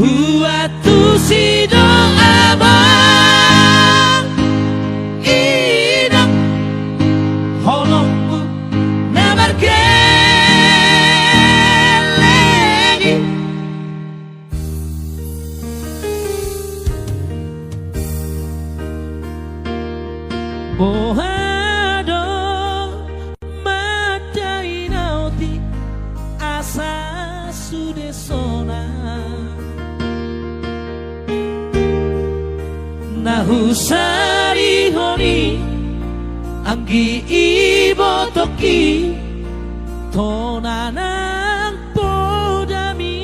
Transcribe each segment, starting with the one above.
Huatu sido abang inang holongmu nabar kelegi Mohado madai nauti asa sudesona Nahusari honi anggi ibotoki tonanang podami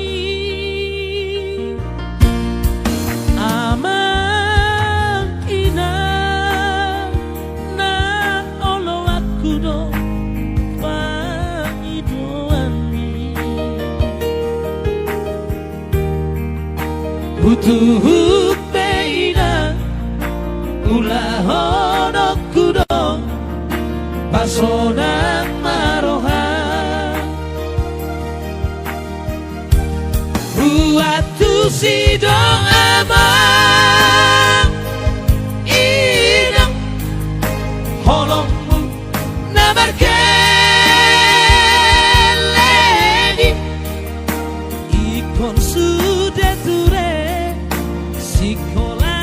amang ina na olo aku do paidoani Hutu Ulahono kudo pasonang maroha Huatu sido amang inang holongmu nabar keledi ikon sude ture sikola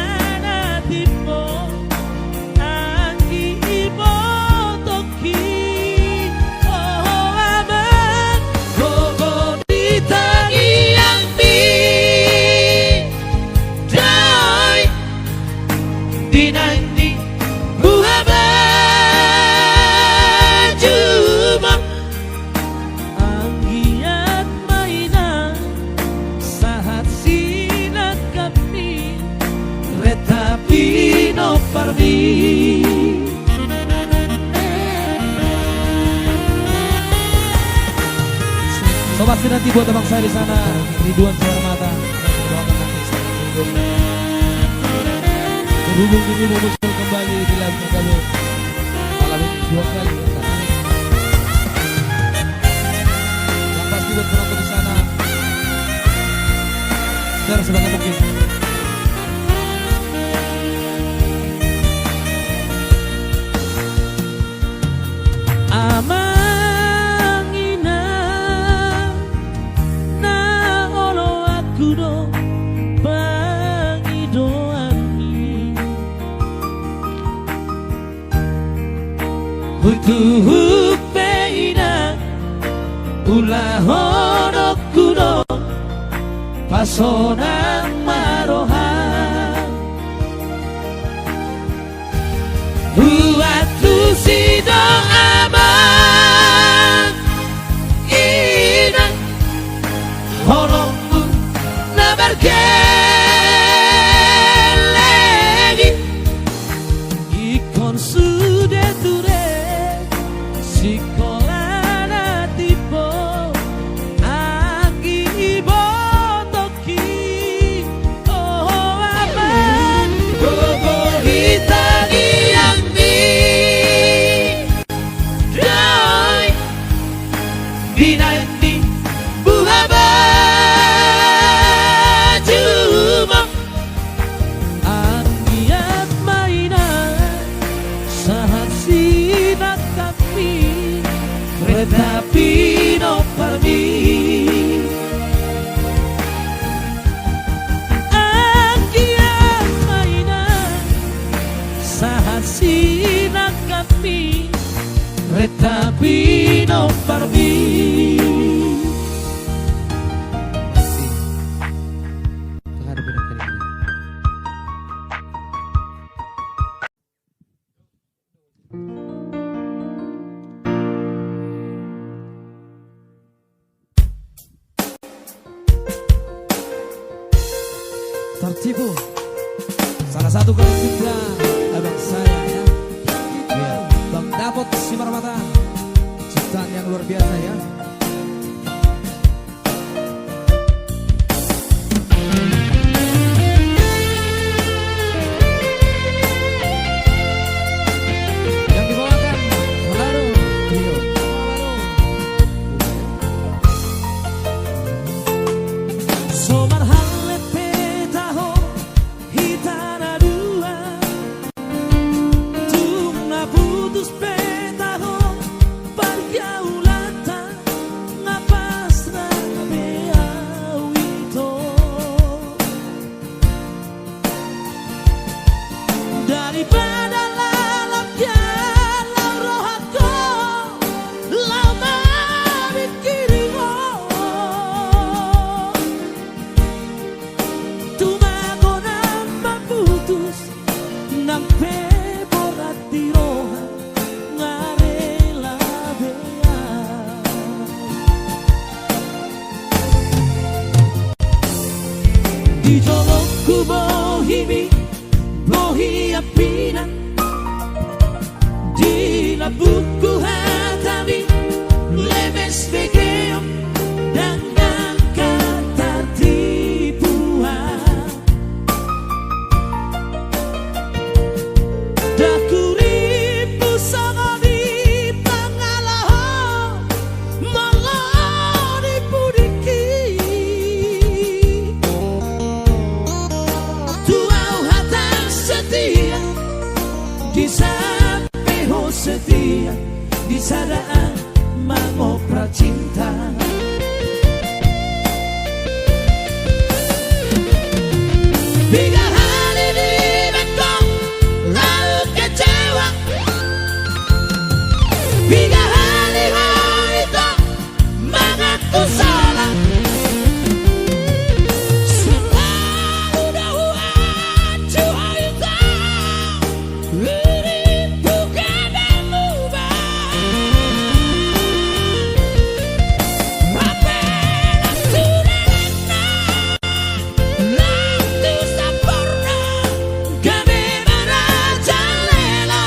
Sobat Sinanti buat abang saya di sana, Ridwan Suara Mata, doakan nanti hidup. Berhubung ini mau muncul kembali di lagu kamu, malam ini 2 kali. Yang pasti buat penonton di sana, secara sebanyak mungkin. Hutuhuk beina ulahono kudo pasonang maroha Huatu sido amang inang holongmu nabar kelegi ikon sude ture Sikolana tipo anggi ibotoki oh aman gogo hitagi yang mi dai dinandi buhaba cuma anggiat mainan sahat sinak kami Tetapi no parmi Angkian mainan sahat sinak kami Tetapi no parmi Tertipu salah satu cipta abang saya ya. Bang Dapot Simar Mata, ciptaan yang luar biasa ya. Yang dibawakan Malaro Trio. Somar halet Di jolokku bohimi, bohi apina, di labuku hatami, lemes vegeo dengan kata tipuan. Dakuripu sangoni pangalaho, malah dipudiki. Tuau hatang setia, di sampeho setia, di sadaan mangopra cinta. Tiga hari di bekong, lalu kecewa. Tiga hari itu mengaku salah. Selalu dahuan cuaca, ini bukan mengubah. Apela surena, lantu saporna, kami merajalela.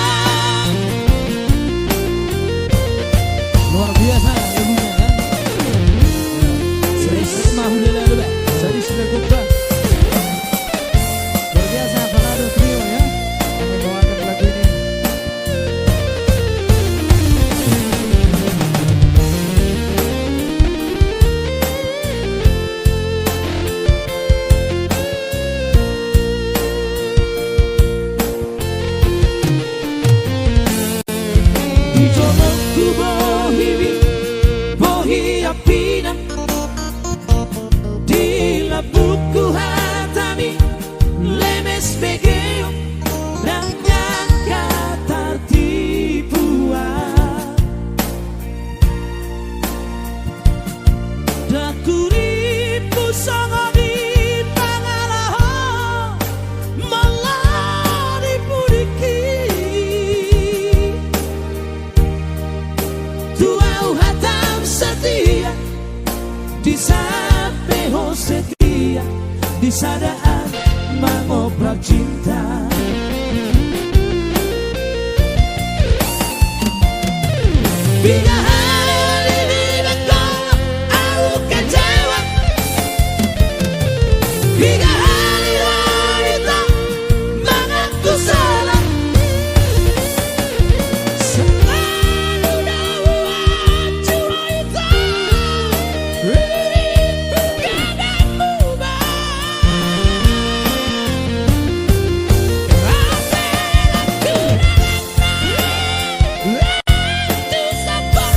Luar biasa lagunya ya. Serius mahulela lu be. Serius lagunya. Luar biasa Falado Trio ya. Yang membawakan lagu ini. Di jolokku bohimi, bohi apina, di labuku hatami, lemes vegeo dengan kata tipuan. Dakuripu sangoni pangalaho, malah dipudiki. Tuau hatam setia, di sampeho setia, di sadaan mangoprak cinta. Tiga hari di bekong, aku kecewa. Tiga hari itu mengaku salah. Selalu dahuan cuaca, ini bukan mengubah. Apela surena, lantu saporna,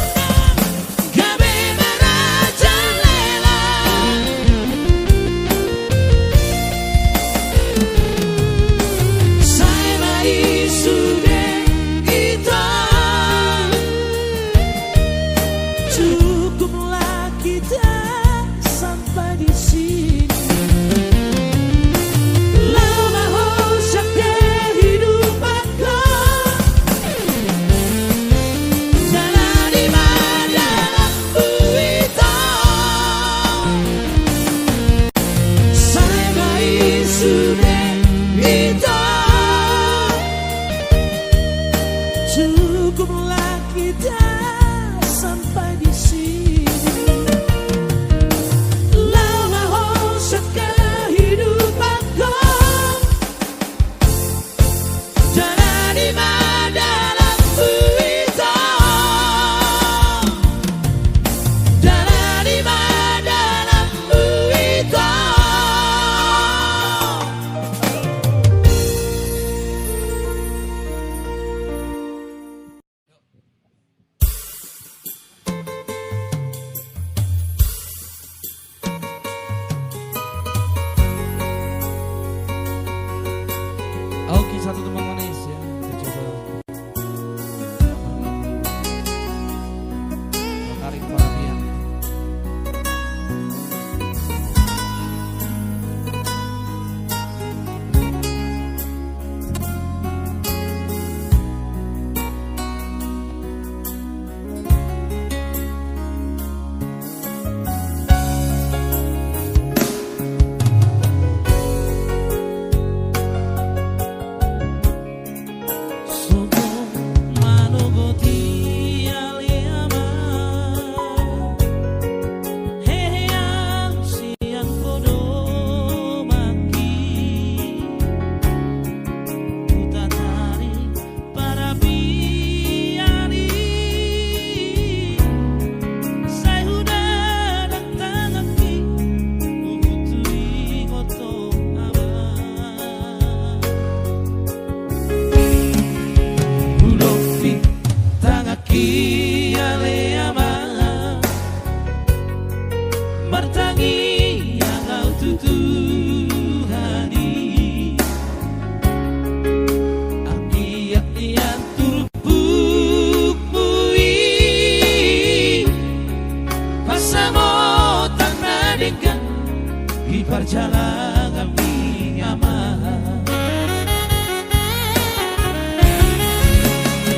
berjalan kami aman.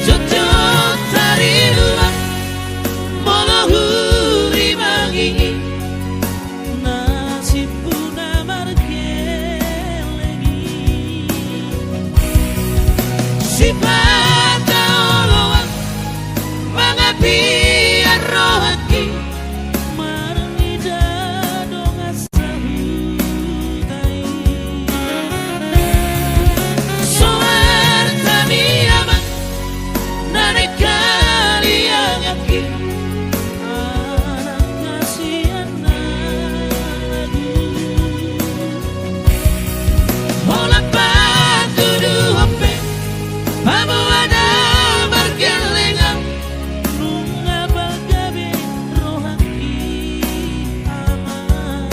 Jujur dari luar melohuri mangi nasib puna margelengi sifat taoloan mengapi rohaki marnida dong asahutai soar kami aman nane kali yang yakin anak kasihan lagu hola patu duhope pamu ada bergelengan nunga balgabe rohaki aman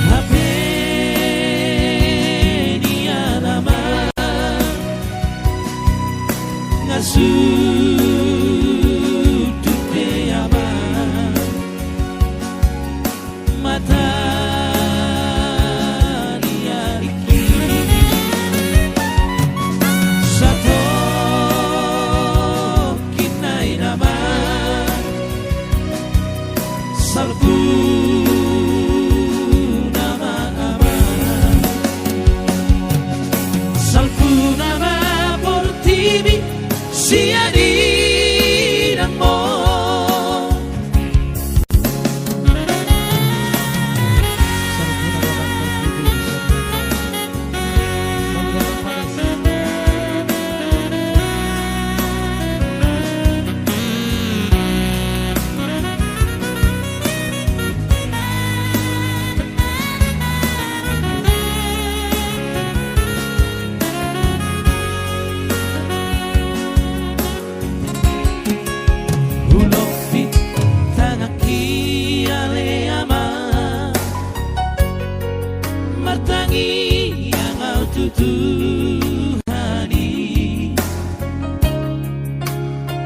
hape dia nama ngasudupe aman mata dia iki satu kinai nama salku nama aman salku nama portibi sia di danmo martangi yang au tutuhani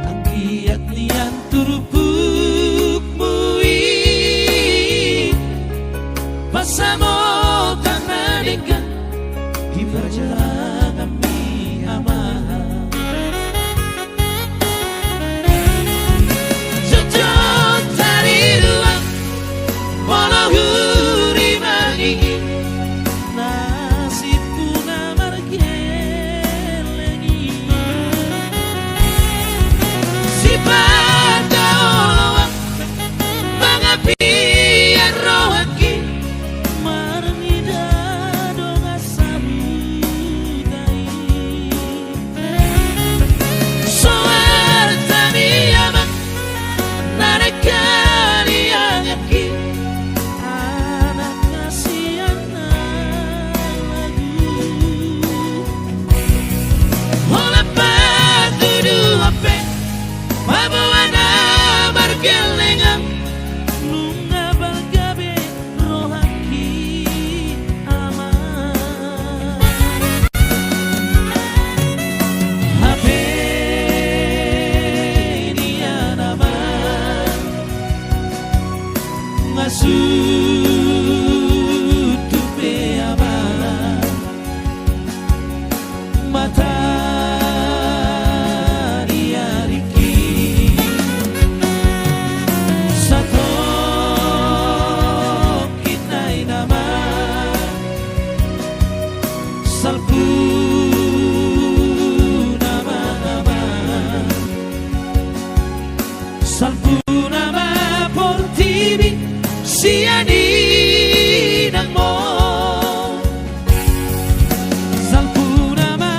angkiat nian turupuk mui pasamo tanah dekat di perjalanan kami aman jujur dari luar melohuri mangi nasib puna margelengi sifat taoloan mengapi rohaki marnida dong asahutai soar tani aman nane kali yang yakin anak kasihan lagu hola patu duhope pamuana bergelengan nunga balgabe rohaki aman hape dia nama ngasudupe aman mata dia riki satu kinai nama salpu nama salpu nama portibi sia di danmo salpu nama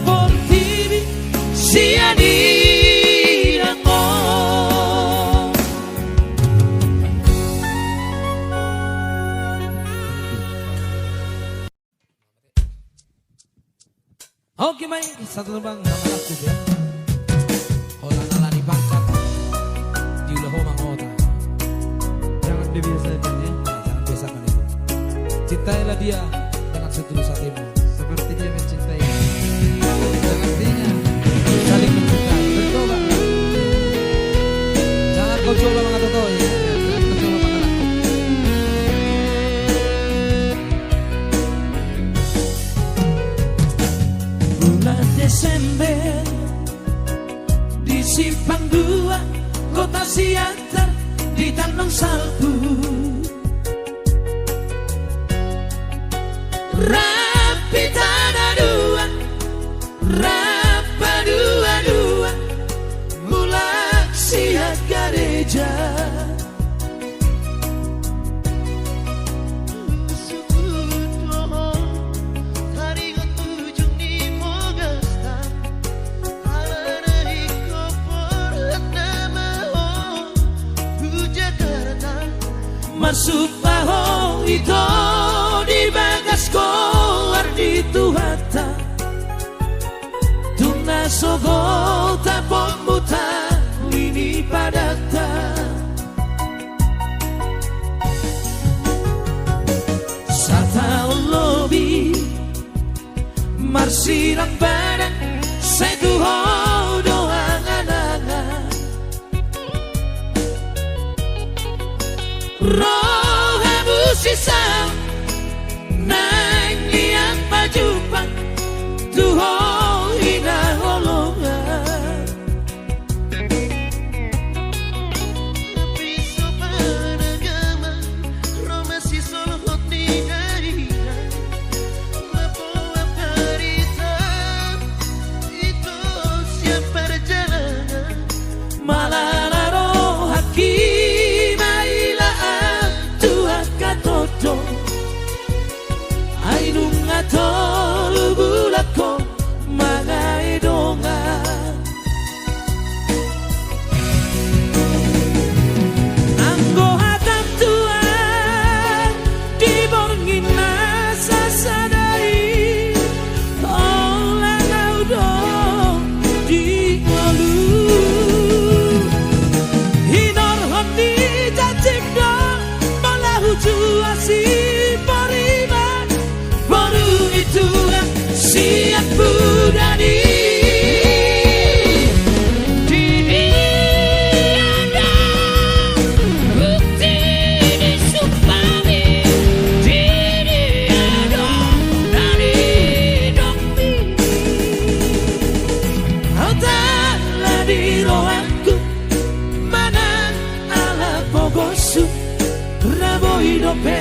portibi sia di danmo Oke baik, satu tembang nama lagu ya. Hola nala di pangkat di ulah mangota. Jangan dibiasakan ya, jangan biasakan itu. Cintailah dia dengan setulus hatimu, seperti dia mencintai. Artinya saling mencintai. Betul. Jangan kau coba mengatakan ya. Jangan kau coba mengatakan. di simpang 2 kota Siantar di Tanong Salbu. Rapi tanah 2, rapa 22, mulak siat gereja. Masuk baho itu di bagas koar di tuhata tuna sogo tapon buta lini padata sata lobi marsirang badan seduho doang anangan roh habusisang nang liang pajupang tuho ina holongan piso panagama Roma si solhot ni darina mapoa parita itu siap perjalanan malalaro hakim ailaan tuhan katoto ainung atolu bulako mangai dongan anggo hatam tuan diborngin nasa sadari olah naudong di ngolu hinor hondi jajik dong malah hujua si poriman baru itulah siap budani Dope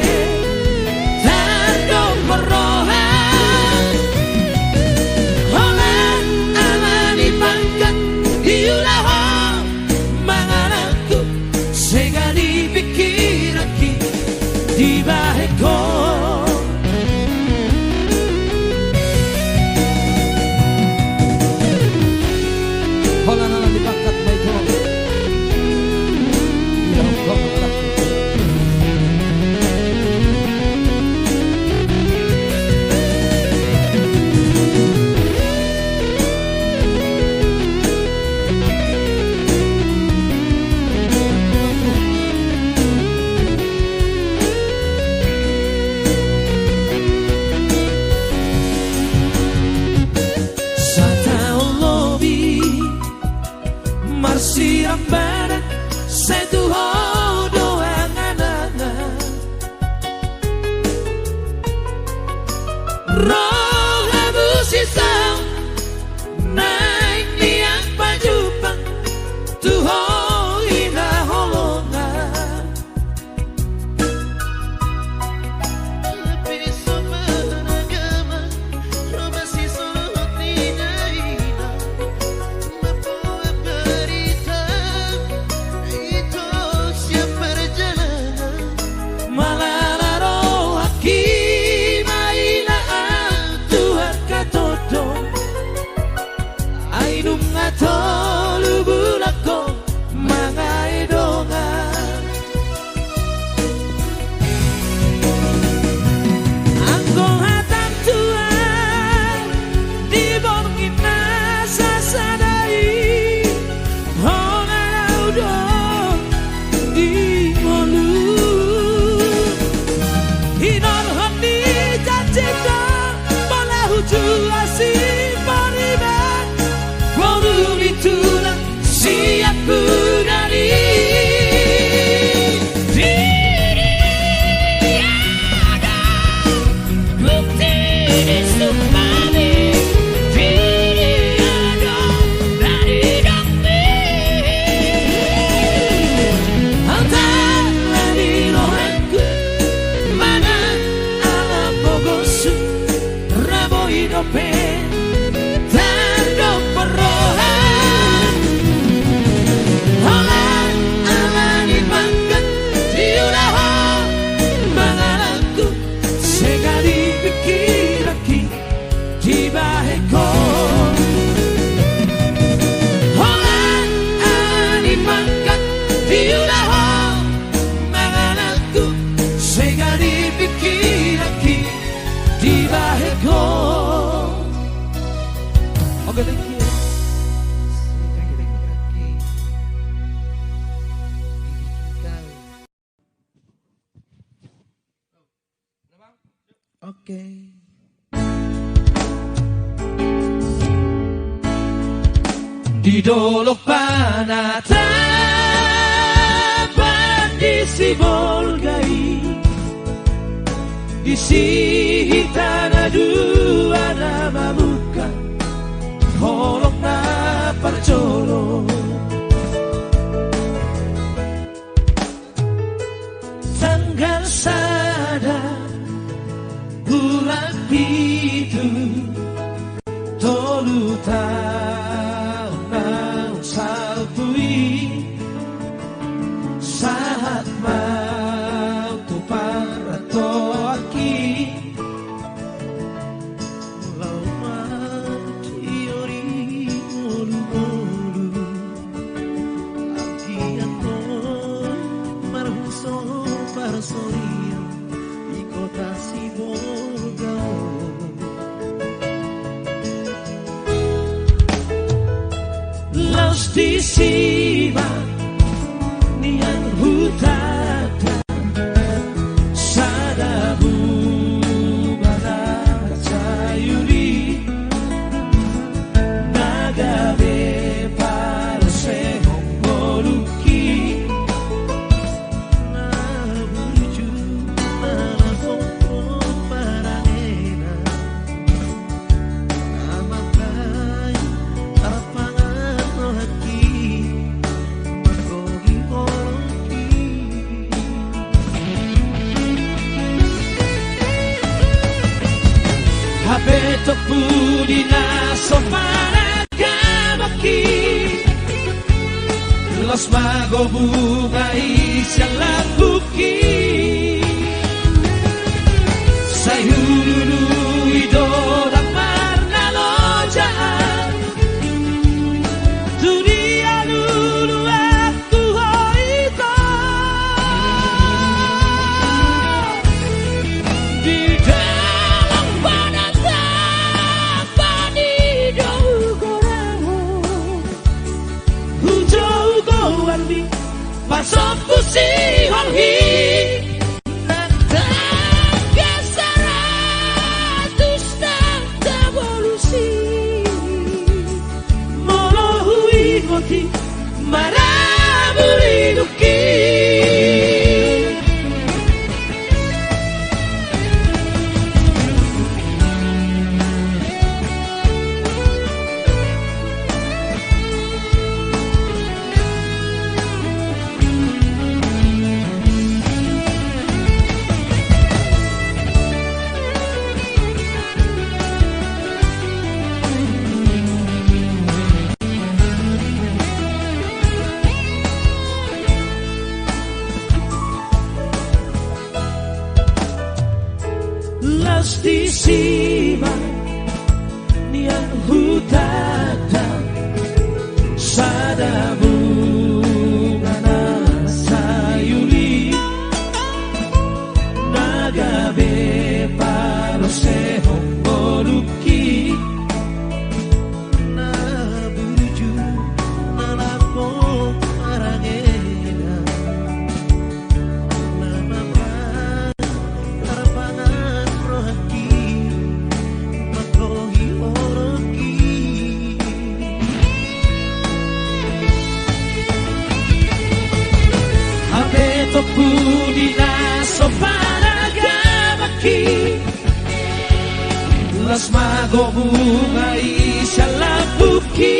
tando merohan holan amani pangkat diulaho mangananku sega dipikiraki di baheko holan ala dipangkat baiko ya hukum Allah. Marsiang badan setuho doang anangan roh habusisang naik liang pajupang tuho ina holongan piso panagama Roma si solhot ni darina mapoa parita itu siap perjalanan malalaro hakim ailaan tuhan katoto ainung atolu bulako mangai dongan anggo hatam tuan diborngin nasa sadari hola udong di molu hinor hondi jajika bola huju asi pariban waduh itulah siap budani bukti di supami dari damai Oke. Di dolok panatapan di Sibolgai, di tanah dua nama muka holok na parcolo. Tanggal sada bulan pitu tolu tahun nang salpui saat mau tu para toaki lau teori mulu-mulu agian toy marhuso para soria di kota Sibolgao. Laos di Siba niang hutata sadabu bana cayuri nagabe parse honggoluki nabuju nalafongko paranena namakai arapangan rohaki makogi oroki habe toku dina sopana gamaki los mago bungai sialakuki sayurulu idora marna lojaan dunia lulu aku hoita di dalam panatapan hidau koramu hujau gowan di pasok pusi holhi maraburiduki Las di Siba niang hutata sadabu ngana sayuri nagabe parose honggoluki nabuju nalapo parangena namaman arapangan rohaki makogi oroki habe toku dina sopana gamaki las mago bungai sialakuki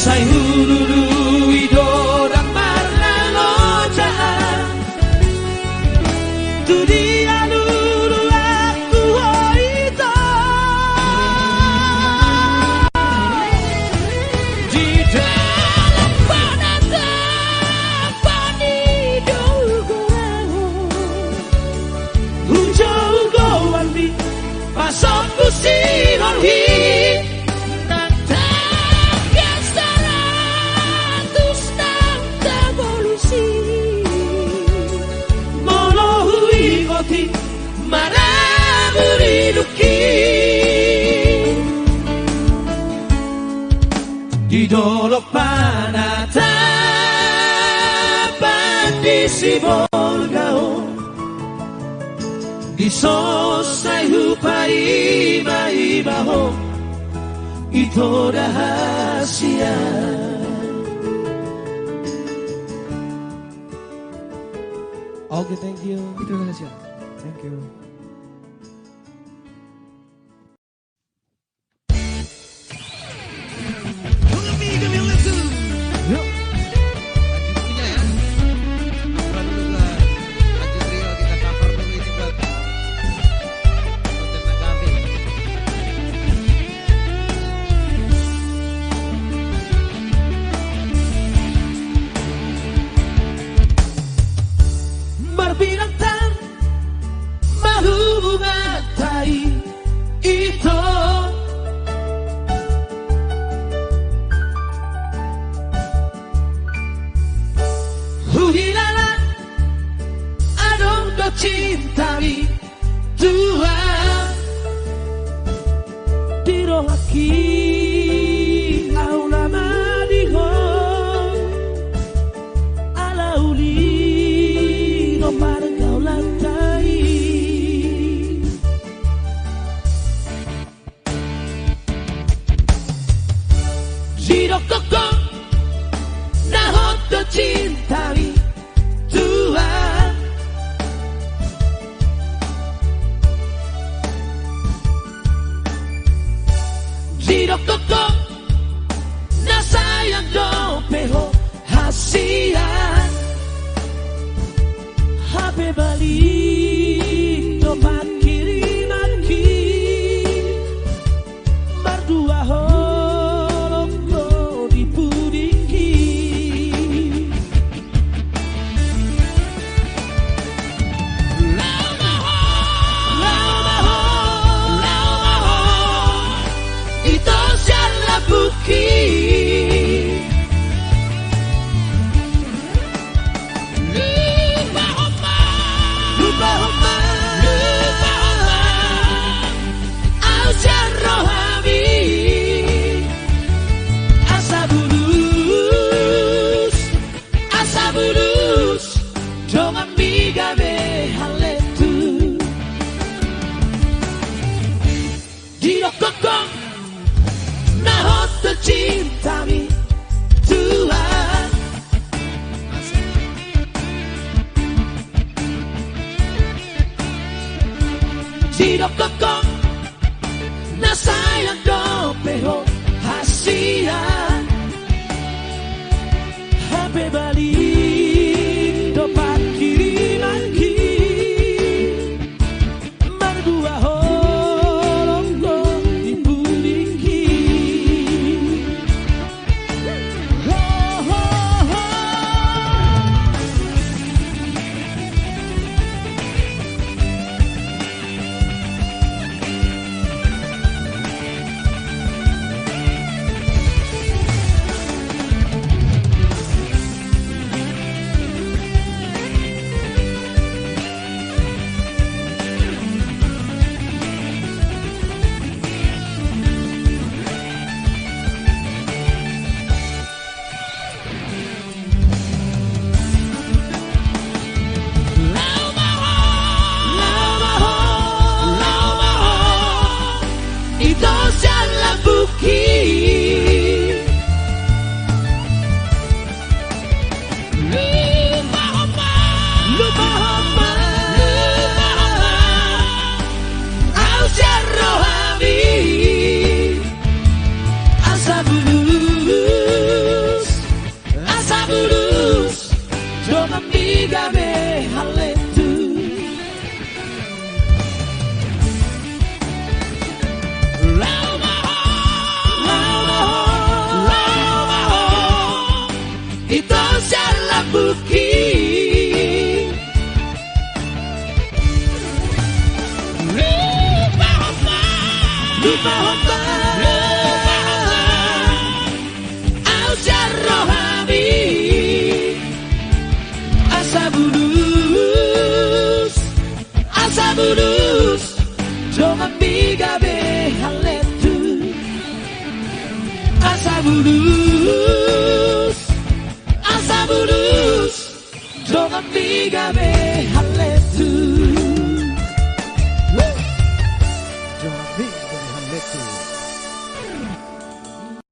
sayurulu idora marna lojaan tu dia lulu aku hoita di dalam panatapan hidau koramu hujau gowan di pasok pusi holhi maraburiduki di dolok panatapan di Sibolgao Isosai hupai maibaho itu rahasia. Oke, thank you. Itu rahasia. Thank you. Yuk. Lanjut punya ya. Coba dulu buat lanjut Rio, kita cover dulu ini buat konten Nagabe. Berbintang mahugatai itu Huhilala adong do cintami Tuhan Dirohaki aula madiho Alauli no margau lantai Giro koko nahot do cintami Tuhan Giro koko na sayang do peho hasian Hape balik do pakirimanki Berdua holongko dipudiki Ito siya bukit Lupa homa Au jarro hami Asa bulus Jangan bigabe haletu Dino kokong Nahot cintami Tuhan Dino kokong na sayang do peho hasian Hape balik do pakirimanki Berdua holongko dipudiki Ito siya bukit Lupa homa Au jarro hami Asa bulus Jangan bigabe haletu Ito siya bukit Lupa homa Au jarro hami Asa bulus Jangan bigabe haletu Asa bulus Jangan bigabe haletu Johnny dari Hamletu.